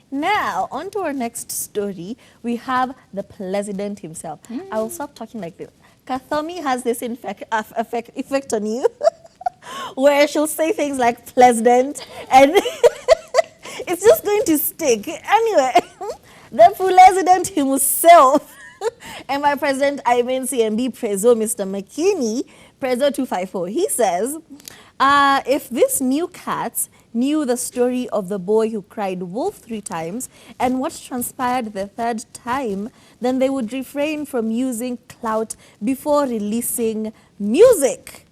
Now, on to our next story. We have the president himself. I will stop talking like this. Kathomi has this effect on you where she'll say things like president and it's just going to stick. Anyway, the president himself, and by president I mean CMB Prezzo, Mr. McKinney, Prezzo 254, he says, if these new cats knew the story of the boy who cried wolf 3 times and what transpired the 3rd time, then they would refrain from using clout before releasing music.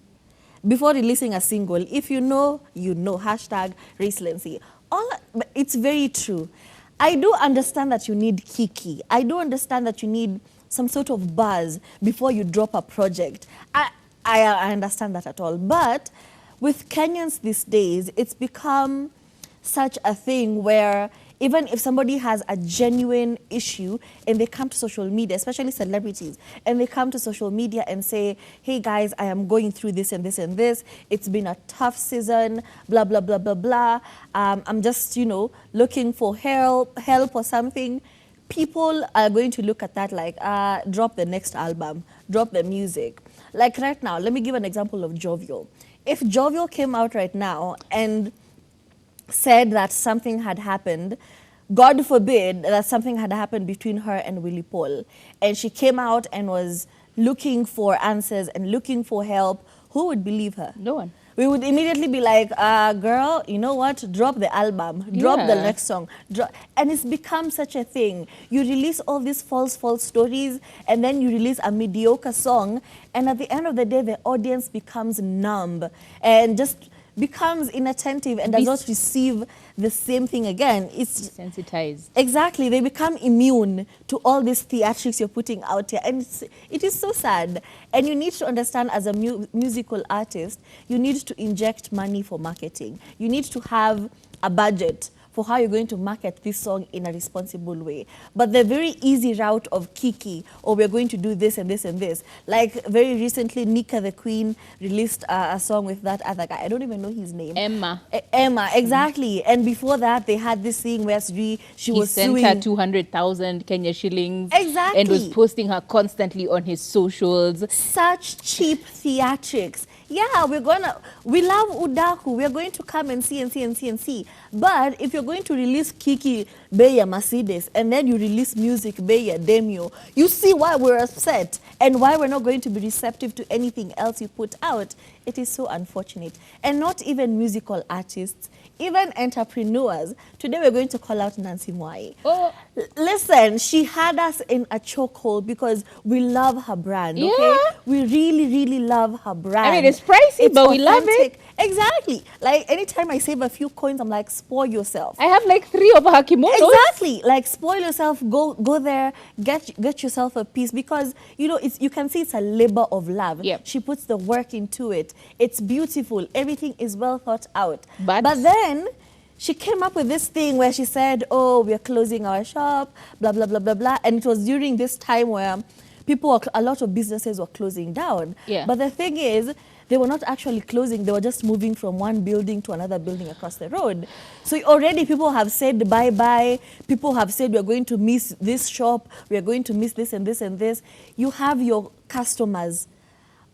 Before releasing a single. If you know, you know. Hashtag Racelency. It's very true. I do understand that you need kiki. I do understand that you need some sort of buzz before you drop a project. I understand that at all. But with Kenyans these days, it's become such a thing where even if somebody has a genuine issue and they come to social media, especially celebrities, and they come to social media and say, hey guys, I am going through this and this and this. It's been a tough season, blah, blah, blah, blah, blah. I'm just, looking for help or something. People are going to look at that like, drop the next album, drop the music. Like right now, let me give an example of Jovial. If Jovial came out right now and said that something had happened, God forbid that something had happened between her and Willie Paul, and she came out and was looking for answers and looking for help, who would believe her? No one. We would immediately be like, girl, you know what? Drop the album, drop the next song. And it's become such a thing. You release all these false stories, and then you release a mediocre song, and at the end of the day, the audience becomes numb and just becomes inattentive and does not receive the same thing again. It's sensitized. Exactly. They become immune to all these theatrics you're putting out here. And it is so sad. And you need to understand, as a musical artist, you need to inject money for marketing. You need to have a budget for how you're going to market this song in a responsible way. But the very easy route of Kiki, or we're going to do this and this and this. Like very recently, Nika the Queen released a song with that other guy. I don't even know his name. Emma. Emma, exactly. And before that, they had this thing where she was suing. He sent her 200,000 Kenya shillings. Exactly. And was posting her constantly on his socials. Such cheap theatrics. Yeah, we love Udaku. We're going to come and see. But if you're going to release Kiki Beya Mercedes and then you release music Beya Demio, you see why we're upset and why we're not going to be receptive to anything else you put out. It is so unfortunate. And not even musical artists, even entrepreneurs. Today we're going to call out Nancy Mwai. Oh. Listen, she had us in a chokehold because we love her brand, okay? Yeah. We really, really love her brand. I mean, it's pricey, but we love it. Exactly. Like, anytime I save a few coins, I'm like, spoil yourself. I have like 3 of her kimonos. Exactly. Like, spoil yourself, go there, get yourself a piece, because, you can see it's a labor of love. Yep. She puts the work into it. It's beautiful. Everything is well thought out. But then she came up with this thing where she said, oh, we're closing our shop, blah, blah, blah, blah, blah. And it was during this time where a lot of businesses were closing down. Yeah. But the thing is, they were not actually closing. They were just moving from one building to another building across the road. So already people have said bye-bye. People have said, we're going to miss this shop. We're going to miss this and this and this. You have your customers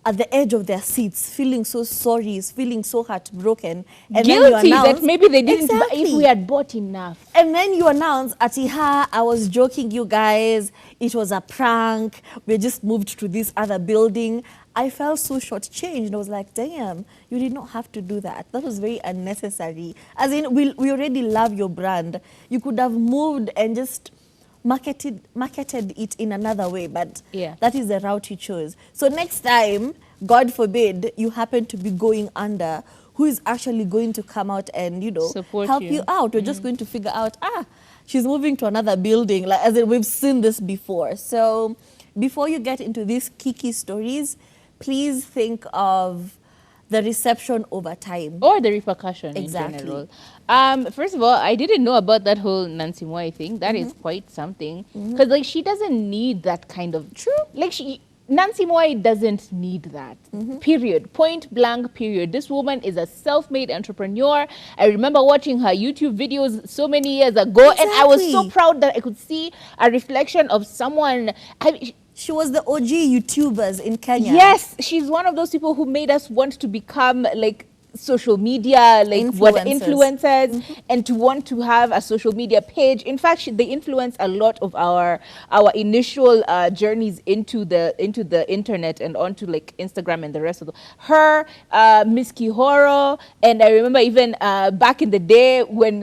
at the edge of their seats, feeling so sorry, feeling so heartbroken. And guilty then you announce, that maybe they didn't buy, exactly. if we had bought enough. And then you announce, Atiha, I was joking, you guys. It was a prank. We just moved to this other building. I felt so shortchanged. I was like, damn, you did not have to do that. That was very unnecessary. As in, we already love your brand. You could have moved and just marketed it in another way, but that is the route you chose. So next time, God forbid, you happen to be going under, who is actually going to come out and, support help you out? We're just going to figure out, she's moving to another building. Like, as in, we've seen this before. So before you get into these kiki stories, please think of the reception over time. Or the repercussion exactly. in general. First of all, I didn't know about that whole Nancy Mwai thing. That is quite something. Because, she doesn't need that kind of... True. Like, Nancy Moy doesn't need that. Period. Point blank, period. This woman is a self-made entrepreneur. I remember watching her YouTube videos so many years ago, and I was so Exactly. proud that I could see a reflection of someone. She was the OG YouTubers in Kenya. Yes, she's one of those people who made us want to become like social media, like what influencers, and to want to have a social media page. In fact, they influence a lot of our initial journeys into the internet and onto like Instagram and the rest of her, Miss Kihoro, and I remember even back in the day when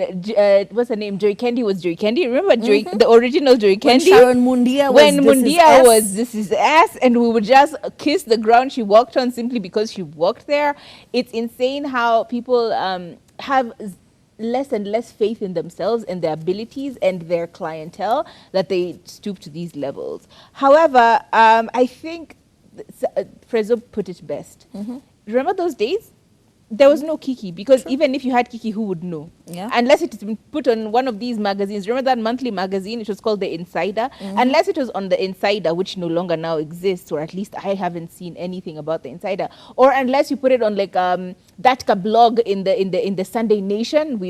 what's her name, Joy Candy was Joy Candy. Remember Joy, the original Joy Candy? Sharon Mundia When was This Is Mundia S. was This Is S, and we would just kiss the ground she walked on simply because she walked there. It's insane how people have less and less faith in themselves and their abilities and their clientele that they stoop to these levels. However, I think Prezzo put it best. Remember those days? There was no Kiki, because even if you had Kiki, who would know? Yeah. Unless it has been put on one of these magazines. Remember that monthly magazine? It was called The Insider. Unless it was on The Insider, which no longer now exists, or at least I haven't seen anything about The Insider. Or unless you put it on like that blog in the Sunday Nation,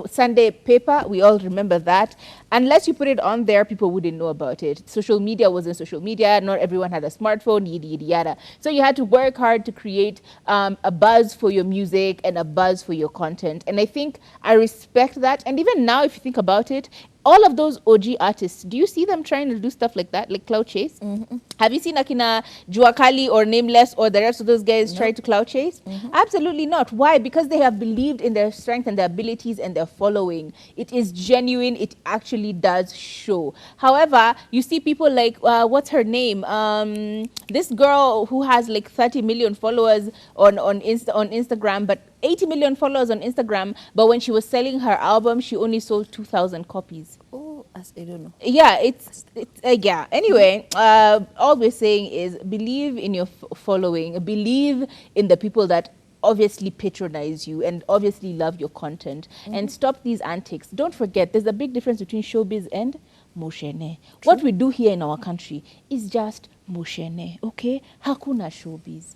Sunday paper. We all remember that. Unless you put it on there, people wouldn't know about it. Social media wasn't social media. Not everyone had a smartphone. Yada yada yada. So you had to work hard to create a buzz for your music and a buzz for your content. And I think I respect that. And even now, if you think about it, all of those OG artists, do you see them trying to do stuff like that, like Clout Chase? Have you seen Akina Juakali or Nameless or the rest of those guys try to Clout Chase? Absolutely not. Why? Because they have believed in their strength and their abilities and their following. It is genuine. It actually does show. However, you see people like, what's her name? This girl who has like 30 million followers on Instagram, but 80 million followers on Instagram, but when she was selling her album, she only sold 2,000 copies. Oh, I don't know. Yeah, it's yeah. Anyway, all we're saying is believe in your following, believe in the people that obviously patronize you and obviously love your content, and stop these antics. Don't forget, there's a big difference between showbiz and moshene. What we do here in our country is just moshene, okay? Hakuna showbiz.